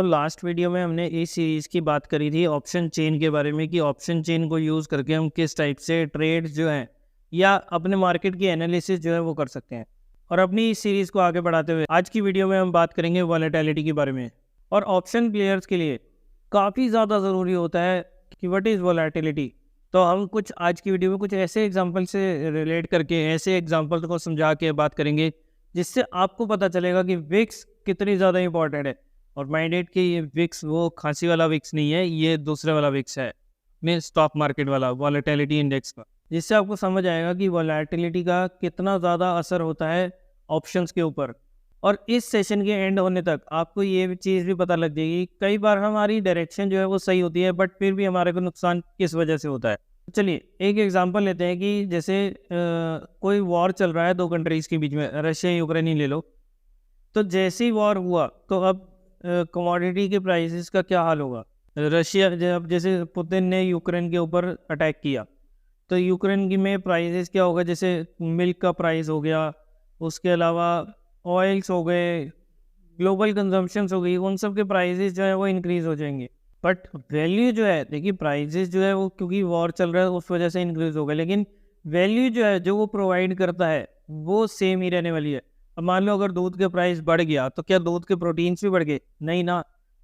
Last video में हमने इस सीरीज़ की बात करी थी ऑप्शन चेन के बारे में कि ऑप्शन चेन को यूज़ करके हम किस टाइप से ट्रेड्स जो हैं या अपने मार्केट की एनालिसिस जो है वो कर सकते हैं। और अपनी इस सीरीज़ को आगे बढ़ाते हुए आज की वीडियो में हम बात करेंगे वॉलेटिलिटी के बारे में। और ऑप्शन प्लेयर्स के लिए काफ़ी ज़्यादा ज़रूरी होता है कि व्हाट इज़ वॉलेटिलिटी। तो हम कुछ आज की वीडियो में कुछ ऐसे एग्जाम्पल से रिलेट करके ऐसे एग्जाम्पल को समझा के बात करेंगे जिससे आपको पता चलेगा कि विक्स कितनी ज़्यादा इंपॉर्टेंट है। और माइंडेड कि ये विक्स वो खांसी वाला विक्स नहीं है, ये दूसरे वाला विक्स है, मीन स्टॉक मार्केट वाला वॉलेटिलिटी इंडेक्स का, जिससे आपको समझ आएगा कि वॉलेटिलिटी का कितना ज़्यादा असर होता है ऑप्शंस के ऊपर। और इस सेशन के एंड होने तक आपको ये चीज़ भी पता लग जाएगी, कई बार हमारी डायरेक्शन जो है वो सही होती है बट फिर भी हमारे को नुकसान किस वजह से होता है। चलिए एक एग्जांपल लेते हैं कि जैसे कोई वॉर चल रहा है दो कंट्रीज़ के बीच में, रशिया यूक्रेन ही ले लो। तो जैसे ही वॉर हुआ तो अब कमोडिटी के प्राइसेस का क्या हाल होगा। रशिया जब जैसे पुतिन ने यूक्रेन के ऊपर अटैक किया तो यूक्रेन की में प्राइसेस क्या होगा, जैसे मिल्क का प्राइस हो गया, उसके अलावा ऑयल्स हो गए, ग्लोबल कंजम्पशंस हो गई, उन सब के प्राइसेस जो है वो इंक्रीज़ हो जाएंगे। बट वैल्यू जो है, देखिए प्राइसेस जो है वो क्योंकि वॉर चल रहा है उस वजह से इंक्रीज़ हो गया, लेकिन वैल्यू जो है जो वो प्रोवाइड करता है वो सेम ही रहने वाली है। अब मान लो अगर दूध का प्राइस बढ़ गया तो क्या दूध के प्रोटीन्स भी बढ़ गए? नहीं ना,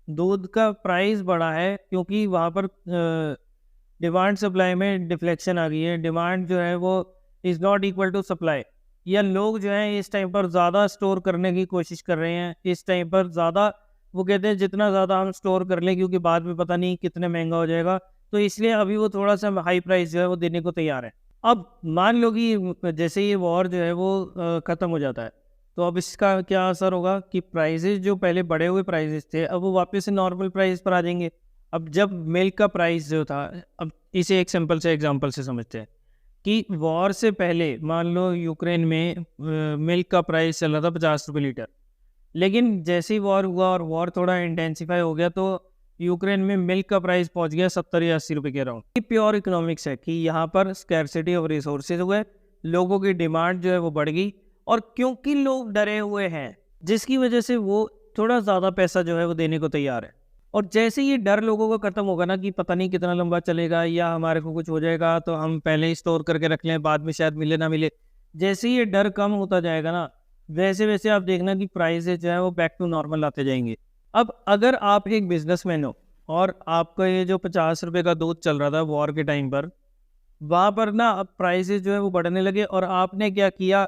दूध का प्राइस बढ़ा है क्योंकि वहाँ पर डिमांड सप्लाई में डिफ्लेक्शन आ गई है। डिमांड जो है वो is not equal to supply, या लोग जो हैं इस टाइम पर ज़्यादा स्टोर करने की कोशिश कर रहे हैं। इस टाइम पर ज़्यादा वो कहते हैं जितना ज़्यादा हम स्टोर कर लें क्योंकि बाद में पता नहीं कितने महंगा हो जाएगा, तो इसलिए अभी वो थोड़ा सा हाई प्राइस जो है वो देने को तैयार है। अब मान लो कि जैसे ये वॉर जो है वो ख़त्म हो जाता है तो अब इसका क्या असर होगा कि प्राइसेस जो पहले बढ़े हुए प्राइसेस थे अब वो वापस से नॉर्मल प्राइस पर आ जाएंगे। अब जब मिल्क का प्राइस जो था, अब इसे एक सिंपल से एग्जांपल से समझते हैं कि वॉर से पहले मान लो यूक्रेन में मिल्क का प्राइस चल रहा था 50 रुपये लीटर, लेकिन जैसे ही वॉर हुआ और वॉर थोड़ा इंटेंसिफाई हो गया तो यूक्रेन में मिल्क का प्राइस पहुंच गया 70 या 80 रुपये के अराउंड। ये प्योर इकोनॉमिक्स है कि यहाँ पर स्कैर्सिटी ऑफ रिसोर्सेज हुए, लोगों की डिमांड जो है वो बढ़ गई, और क्योंकि लोग डरे हुए हैं जिसकी वजह से वो थोड़ा ज़्यादा पैसा जो है वो देने को तैयार है। और जैसे ये डर लोगों को ख़त्म होगा ना कि पता नहीं कितना लंबा चलेगा या हमारे को कुछ हो जाएगा तो हम पहले ही स्टोर करके रख लें, बाद में शायद मिले ना मिले, जैसे ये डर कम होता जाएगा ना वैसे वैसे आप देखना कि प्राइसेस जो है वो बैक टू नॉर्मल आते जाएंगे। अब अगर आप एक बिजनेसमैन हो और आपका ये जो 50 रुपये का दूध चल रहा था वॉर के टाइम पर, वहाँ पर ना अब प्राइसेस जो है वो बढ़ने लगे और आपने क्या किया,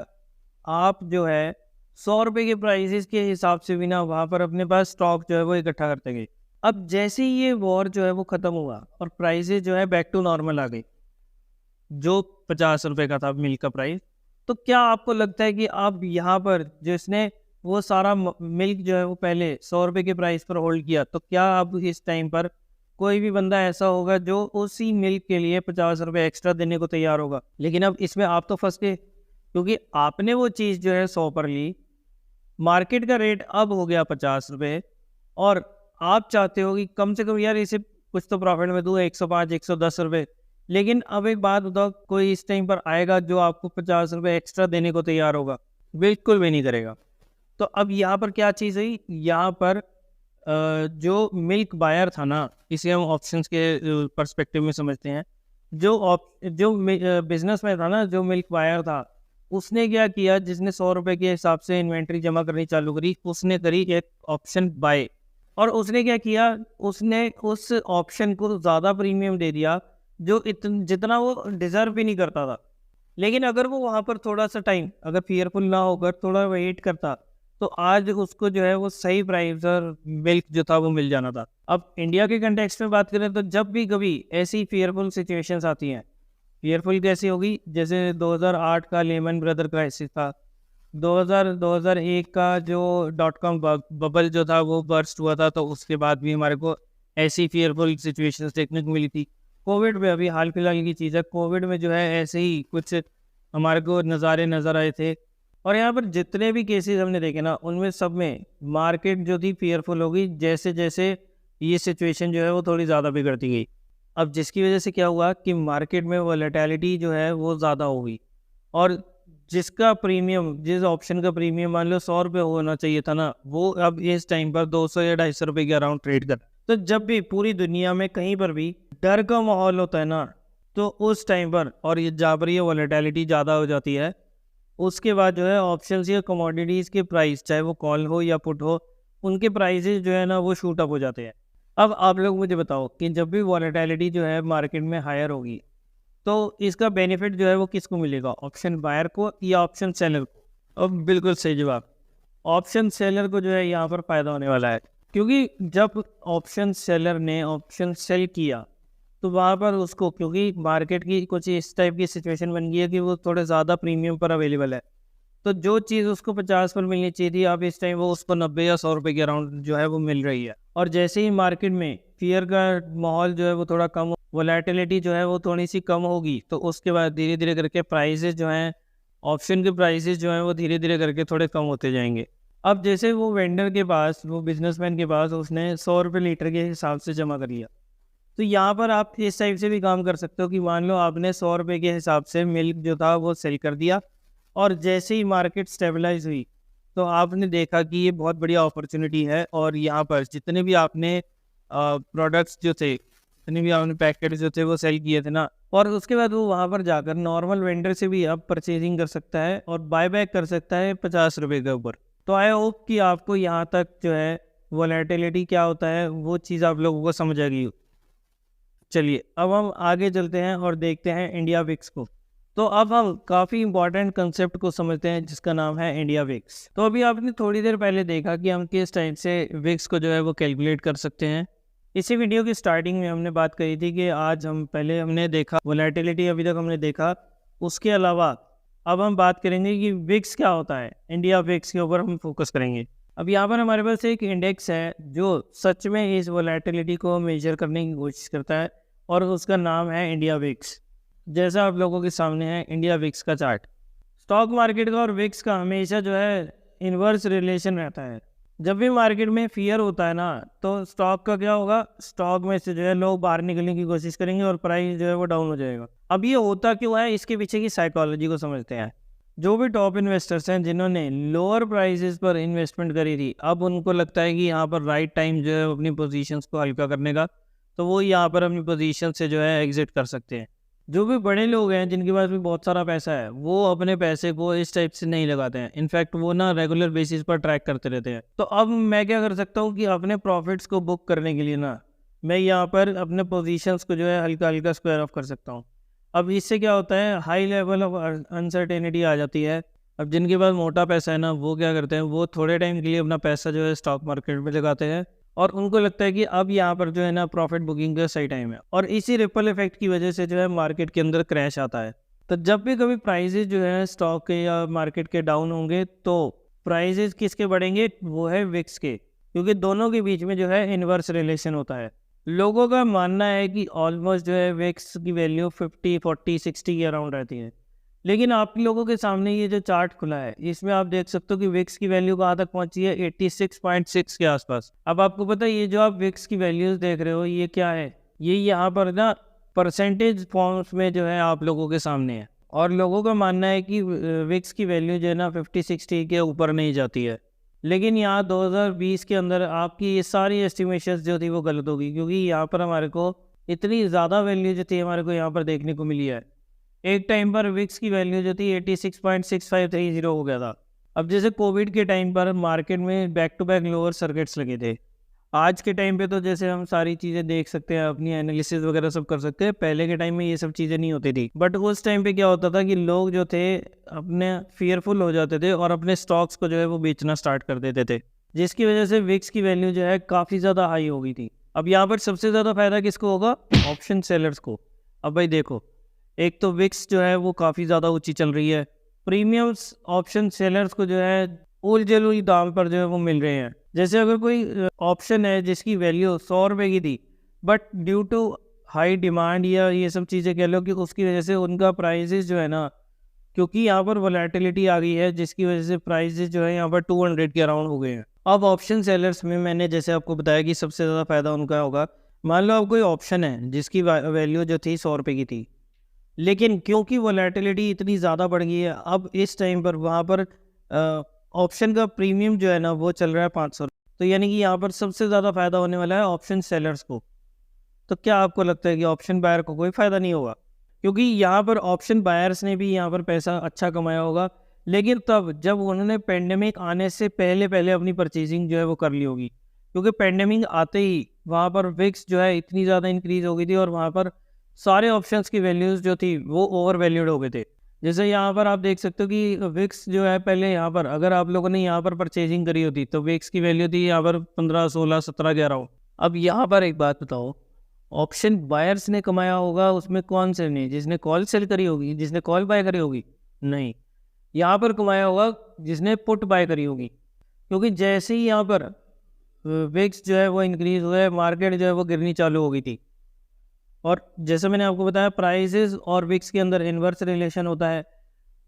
आप जो है 100 रुपये के प्राइसेस के हिसाब से भी ना वहाँ पर अपने पास स्टॉक जो है वो इकट्ठा करते गए। अब जैसे ही ये वॉर जो है वो ख़त्म हुआ और प्राइसेस जो है बैक टू नॉर्मल आ गई, जो 50 रुपये का था मिल्क का प्राइस, तो क्या आपको लगता है कि अब यहाँ पर जिसने वो सारा मिल्क जो है वो पहले 100 रुपये के प्राइस पर होल्ड किया, तो क्या अब इस टाइम पर कोई भी बंदा ऐसा होगा जो उसी मिल्क के लिए 50 रुपये एक्स्ट्रा देने को तैयार होगा? लेकिन अब इसमें आप तो फंस गए क्योंकि आपने वो चीज़ जो है 100 पर ली, मार्केट का रेट अब हो गया 50 रुपये, और आप चाहते हो कि कम से कम यार इसे कुछ तो प्रॉफिट में दूँ, 105 110 रुपये। लेकिन अब एक बात बताओ, कोई इस टाइम पर आएगा जो आपको 50 रुपये एक्स्ट्रा देने को तैयार होगा? बिल्कुल भी नहीं करेगा। तो अब यहाँ पर क्या चीज़ हुई, यहाँ पर जो मिल्क बायर था ना, इसे हम ऑप्शंस के पर्सपेक्टिव में समझते हैं। जो बिजनेस में था ना, जो मिल्क बायर था, उसने क्या किया, जिसने 100 रुपये के हिसाब से इन्वेंट्री जमा करनी चालू करी, उसने करी एक ऑप्शन बाय। और उसने क्या किया, उसने उस ऑप्शन को ज़्यादा प्रीमियम दे दिया जो जितना वो डिज़र्व भी नहीं करता था। लेकिन अगर वो वहाँ पर थोड़ा सा टाइम अगर फेयरफुल ना होकर थोड़ा वेट करता तो आज उसको जो है वो सही प्राइस और मिल्क जो था वो मिल जाना था। अब इंडिया के कंटेक्स्ट में बात करें तो जब भी कभी ऐसी फेयरफुल सिचुएशंस आती हैं, फेयरफुल कैसी होगी, जैसे 2008 का लेमन ब्रदर क्राइसिस था, 2001 का जो .com बबल जो था वो बर्स्ट हुआ था, तो उसके बाद भी हमारे को ऐसी फेयरफुल सिचुएशंस देखने को मिली थी। कोविड में, अभी हाल फिलहाल की चीज़ है, कोविड में जो है ऐसे ही कुछ हमारे को नज़ारे नज़र आए थे। और यहाँ पर जितने भी केसेस हमने देखे ना, उनमें सब में मार्केट जो थी फेयरफुल हो गई जैसे जैसे ये सिचुएशन जो है वो थोड़ी ज़्यादा बिगड़ती गई। अब जिसकी वजह से क्या हुआ कि मार्केट में वोलेटिलिटी जो है वो ज़्यादा हो गई, और जिसका प्रीमियम, जिस ऑप्शन का प्रीमियम मान लो 100 रुपये होना चाहिए था ना, वो अब इस टाइम पर 200 या 250 रुपये के अराउंड ट्रेड कर। तो जब भी पूरी दुनिया में कहीं पर भी डर का माहौल होता है ना, तो उस टाइम पर, और ये जहाँ पर ये वॉलेटिलिटी ज़्यादा हो जाती है, उसके बाद जो है ऑप्शंस या कमोडिटीज़ के प्राइस, चाहे वो कॉल हो या पुट हो, उनके प्राइसेस जो है ना वो शूट अप हो जाते हैं। अब आप लोग मुझे बताओ कि जब भी वॉलेटिलिटी जो है मार्केट में हायर होगी, तो इसका बेनिफिट जो है वो किसको मिलेगा, ऑप्शन बायर को या ऑप्शन सेलर को? अब बिल्कुल सही जवाब, ऑप्शन सेलर को जो है यहाँ पर फ़ायदा होने वाला है, क्योंकि जब ऑप्शन सेलर ने ऑप्शन सेल किया तो वहाँ पर उसको, क्योंकि मार्केट की कुछ इस टाइप की सिचुएशन बन गई है कि वो थोड़े ज़्यादा प्रीमियम पर अवेलेबल है, तो जो चीज़ उसको 50 पर मिलनी चाहिए थी, अब इस टाइम वो उसको 90 या 100 रुपये के अराउंड जो है वो मिल रही है। और जैसे ही मार्केट में फियर का माहौल जो है वो थोड़ा कम, वोलेटिलिटी जो है वो थोड़ी सी कम होगी, तो उसके बाद धीरे धीरे करके प्राइसेस जो हैं, ऑप्शन के प्राइसेस जो हैं वो धीरे धीरे करके थोड़े कम होते जाएंगे। अब जैसे वो वेंडर के पास, वो बिजनेसमैन के पास उसने 100 रुपये लीटर के हिसाब से जमा कर लिया, तो यहाँ पर आप इस टाइप से भी काम कर सकते हो कि मान लो आपने 100 रुपये के हिसाब से मिल्क जो था वो सेल कर दिया, और जैसे ही मार्केट स्टेबलाइज हुई तो आपने देखा कि ये बहुत बढ़िया अपॉर्चुनिटी है, और यहाँ पर जितने भी आपने प्रोडक्ट्स जो थे, जितने भी आपने पैकेट जो थे वो सेल किए थे ना, और उसके बाद वो वहाँ पर जाकर नॉर्मल वेंडर से भी अब परचेजिंग कर सकता है और बाय बैक कर सकता है 50 रुपये के ऊपर। तो आई होप कि आपको यहाँ तक जो है वोलेटिलिटी क्या होता है वो चीज़ आप लोगों को समझ आ गई। चलिए अब हम आगे चलते हैं और देखते हैं इंडिया विक्स को। तो अब हम काफ़ी इंपॉर्टेंट कंसेप्ट को समझते हैं जिसका नाम है इंडिया विक्स। तो अभी आपने थोड़ी देर पहले देखा कि हम किस टाइप से विक्स को जो है वो कैलकुलेट कर सकते हैं। इसी वीडियो की स्टार्टिंग में हमने बात करी थी कि आज हमने देखा वोलेटिलिटी, अभी तक हमने देखा। उसके अलावा अब हम बात करेंगे कि विक्स क्या होता है, इंडिया विक्स के ऊपर हम फोकस करेंगे। अब यहाँ पर हमारे पास एक इंडेक्स है जो सच में इस वोलेटिलिटी को मेजर करने की कोशिश करता है, और उसका नाम है इंडिया विक्स। जैसा आप लोगों के सामने है इंडिया विक्स का चार्ट। स्टॉक मार्केट का और विक्स का हमेशा जो है इन्वर्स रिलेशन रहता है। जब भी मार्केट में फियर होता है ना, तो स्टॉक का क्या होगा, स्टॉक में से जो है लोग बाहर निकलने की कोशिश करेंगे और प्राइस जो है वो डाउन हो जाएगा। अब ये होता क्यों है, इसके पीछे की साइकोलॉजी को समझते हैं। जो भी टॉप इन्वेस्टर्स हैं जिन्होंने लोअर प्राइसेस पर इन्वेस्टमेंट करी थी, अब उनको लगता है कि यहाँ पर राइट टाइम जो है अपनी पोजीशंस को हल्का करने का, तो वो यहाँ पर अपनी पोजीशन से जो है एग्जिट कर सकते हैं। जो भी बड़े लोग हैं जिनके पास भी बहुत सारा पैसा है, वो अपने पैसे को इस टाइप से नहीं लगाते हैं। इनफैक्ट वो ना रेगुलर बेसिस पर ट्रैक करते रहते हैं। तो अब मैं क्या कर सकता हूँ कि अपने प्रॉफिट्स को बुक करने के लिए ना, मैं यहाँ पर अपने पोजीशंस को जो है हल्का हल्का स्क्वायर ऑफ कर सकता हूँ। अब इससे क्या होता है, हाई लेवल ऑफ अनसर्टेनिटी आ जाती है। अब जिनके पास मोटा पैसा है ना, वो क्या करते हैं, वो थोड़े टाइम के लिए अपना पैसा जो है स्टॉक मार्केट में लगाते हैं, और उनको लगता है कि अब यहाँ पर जो है ना प्रॉफिट बुकिंग का सही टाइम है। और इसी रिपल इफेक्ट की वजह से जो है मार्केट के अंदर क्रैश आता है। तो जब भी कभी प्राइसेस जो है स्टॉक के या मार्केट के डाउन होंगे, तो प्राइसेस किसके बढ़ेंगे, वो है विक्स के, क्योंकि दोनों के बीच में जो है इन्वर्स रिलेशन होता है। लोगों का मानना है कि ऑलमोस्ट जो है विक्स की वैल्यू 50, 40, 60 के अराउंड रहती है। लेकिन आप लोगों के सामने ये जो चार्ट खुला है, इसमें आप देख सकते हो कि विक्स की वैल्यू कहाँ तक पहुंची है, 86.6 के आसपास। अब आपको पता है ये जो आप विक्स की वैल्यूज देख रहे हो ये क्या है, ये यहाँ पर ना परसेंटेज फॉर्म्स में जो है आप लोगों के सामने है। और लोगों का मानना है कि विक्स की वैल्यू जो है ना 50-60 के ऊपर नहीं जाती है। लेकिन यहाँ 2020 के अंदर आपकी ये सारी एस्टिमेशंस जो थी वो गलत होगी, क्योंकि यहाँ पर हमारे को इतनी ज़्यादा वैल्यू जो थी हमारे को यहाँ पर देखने को मिली है। एक टाइम पर विक्स की वैल्यू जो थी 86.6530 हो गया था। अब जैसे कोविड के टाइम पर मार्केट में back to back lower circuits लगे थे। आज के टाइम पे तो जैसे हम सारी चीज़ें देख सकते हैं, अपनी एनालिसिस वगैरह सब कर सकते हैं। पहले के टाइम में ये सब चीज़ें नहीं होती थी। बट उस टाइम पे क्या होता था कि लोग जो थे अपने फियरफुल हो जाते थे और अपने स्टॉक्स को जो है वो बेचना स्टार्ट कर देते थे, जिसकी वजह से विक्स की वैल्यू जो है काफ़ी ज़्यादा हाई हो गई थी। अब यहाँ पर सबसे ज़्यादा फायदा किसको होगा, ऑप्शन सेलर्स को। अब भाई देखो, एक तो विक्स जो है वो काफ़ी ज़्यादा ऊंची चल रही है, प्रीमियम्स ऑप्शन सेलर्स को जो है उलझुल दाम पर जो है वो मिल रहे हैं। जैसे अगर कोई ऑप्शन है जिसकी वैल्यू 100 रुपये की थी, but due to high demand या ये सब चीज़ें कह लो कि उसकी वजह से उनका प्राइसेस जो है ना, क्योंकि यहाँ पर वोलेटिलिटी आ गई है जिसकी वजह से प्राइसेस जो है यहाँ पर 200 के अराउंड हो गए हैं। अब ऑप्शन सेलर्स में मैंने जैसे आपको बताया कि सबसे ज़्यादा फायदा उनका होगा। मान लो अब कोई ऑप्शन है जिसकी वैल्यू जो थी 100 रुपये की थी, लेकिन क्योंकि वोलेटिलिटी इतनी ज़्यादा बढ़ गई है, अब इस टाइम पर वहाँ पर ऑप्शन का प्रीमियम जो है ना वो चल रहा है 500। तो यानी कि यहाँ पर सबसे ज़्यादा फ़ायदा होने वाला है ऑप्शन सेलर्स को। तो क्या आपको लगता है कि ऑप्शन बायर को कोई फ़ायदा नहीं होगा? क्योंकि यहाँ पर ऑप्शन बायर्स ने भी यहाँ पर पैसा अच्छा कमाया होगा, लेकिन तब जब उन्होंने पेंडेमिक आने से पहले अपनी परचेजिंग जो है वो कर ली होगी। क्योंकि पेंडेमिक आते ही वहाँ पर विक्स जो है इतनी ज़्यादा इंक्रीज़ हो गई थी और वहाँ पर सारे ऑप्शंस की वैल्यूज़ जो थी वो ओवर वैल्यूड हो गए थे। जैसे यहाँ पर आप देख सकते हो कि विक्स जो है पहले यहाँ पर अगर आप लोगों ने यहाँ पर परचेजिंग करी होती तो विक्स की वैल्यू थी यहाँ पर 15, 16, 17, 11। अब यहाँ पर एक बात बताओ, ऑप्शन बायर्स ने कमाया होगा उसमें कौन से ने? जिसने कॉल सेल करी होगी, जिसने कॉल बाय करी होगी? नहीं, यहाँ पर कमाया होगा जिसने पुट बाय करी होगी। क्योंकि जैसे ही यहाँ पर विक्स जो है वो इंक्रीज हुआ, मार्केट जो है वो गिरनी चालू हो गई थी। और जैसे मैंने आपको बताया प्राइसेस और विक्स के अंदर इन्वर्स रिलेशन होता है।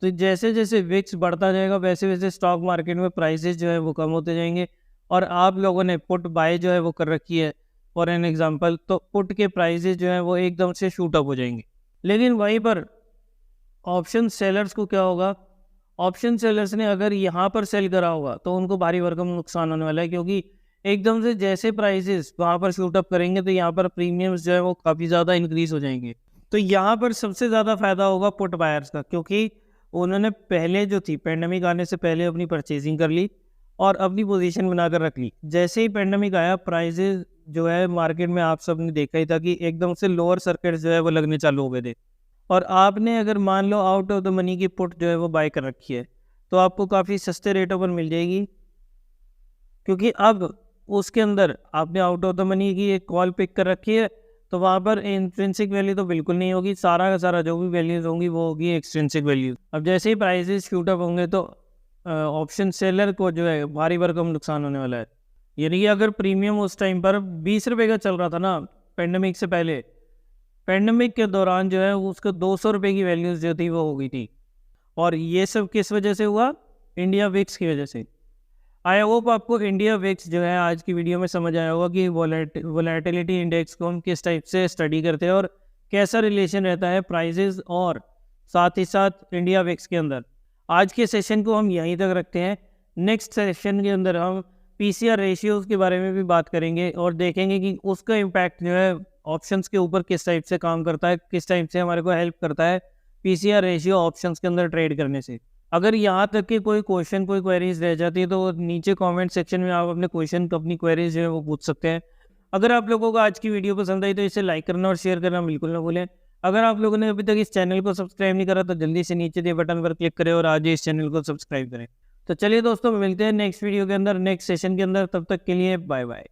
तो जैसे जैसे विक्स बढ़ता जाएगा वैसे वैसे स्टॉक मार्केट में प्राइसेस जो है वो कम होते जाएंगे। और आप लोगों ने पुट बाय जो है वो कर रखी है फॉर एन एग्जांपल, तो पुट के प्राइसेस जो है वो एकदम से शूट अप हो जाएंगे। लेकिन वहीं पर ऑप्शन सेलर्स को क्या होगा? ऑप्शन सेलर्स ने अगर यहाँ पर सेल करा होगा तो उनको भारी भरकम नुकसान होने वाला है, क्योंकि एकदम से जैसे प्राइसेस वहाँ पर शूट अप करेंगे तो यहाँ पर प्रीमियम्स जो है वो काफ़ी ज़्यादा इंक्रीज हो जाएंगे। तो यहाँ पर सबसे ज़्यादा फायदा होगा पुट बायर्स का, क्योंकि उन्होंने पहले जो थी पेंडेमिक आने से पहले अपनी परचेजिंग कर ली और अपनी पोजीशन बनाकर रख ली। जैसे ही पेंडेमिक आया प्राइसेस जो है मार्केट में आप सब ने देखा ही था कि एकदम से लोअर सर्किट जो है वो लगने चालू हो गए थे। और आपने अगर मान लो आउट ऑफ द मनी की पुट जो है वो बाय कर रखी है तो आपको काफ़ी सस्ते रेटों पर मिल जाएगी, क्योंकि अब उसके अंदर आपने आउट ऑफ द मनी की एक कॉल पिक कर रखी है। तो वहाँ पर इंट्रिंसिक वैल्यू तो बिल्कुल नहीं होगी, सारा का सारा जो भी वैल्यूज होंगी वो होगी एक्सट्रिंसिक वैल्यू। अब जैसे ही प्राइसेस शूट अप होंगे तो ऑप्शन सेलर को जो है भारी भरकम नुकसान होने वाला है। यानी कि अगर प्रीमियम उस टाइम पर 20 रुपये का चल रहा था ना पेंडेमिक से पहले, पेंडेमिक के दौरान जो है उसको 200 रुपये की वैल्यूज जो थी वो हो गई थी। और ये सब किस वजह से हुआ? इंडिया विक्स की वजह से। आई होप आपको इंडिया विक्स जो है आज की वीडियो में समझ आया होगा कि वोलेटिलिटी इंडेक्स को हम किस टाइप से स्टडी करते हैं और कैसा रिलेशन रहता है प्राइजेस और साथ ही साथ इंडिया विक्स के अंदर। आज के सेशन को हम यहीं तक रखते हैं। नेक्स्ट सेशन के अंदर हम पीसीआर रेशियोज़ के बारे में भी बात करेंगे और देखेंगे कि उसका इम्पैक्ट जो है ऑप्शंस के ऊपर किस टाइप से काम करता है, किस टाइप से हमारे को हेल्प करता है पीसीआर रेशियो ऑप्शंस के अंदर ट्रेड करने से। अगर यहाँ तक कि कोई क्वेश्चन, कोई क्वेरीज रह जाती है तो नीचे कमेंट सेक्शन में आप अपने क्वेश्चन, अपनी क्वेरीज जो है वो पूछ सकते हैं। अगर आप लोगों को आज की वीडियो पसंद आई तो इसे लाइक करना और शेयर करना बिल्कुल ना भूलें। अगर आप लोगों ने अभी तक इस चैनल को सब्सक्राइब नहीं करा तो जल्दी से नीचे दिए बटन पर क्लिक करें और आज ही इस चैनल को सब्सक्राइब करें। तो चलिए दोस्तों, मिलते हैं नेक्स्ट वीडियो के अंदर, नेक्स्ट सेशन के अंदर। तब तक के लिए बाय बाय।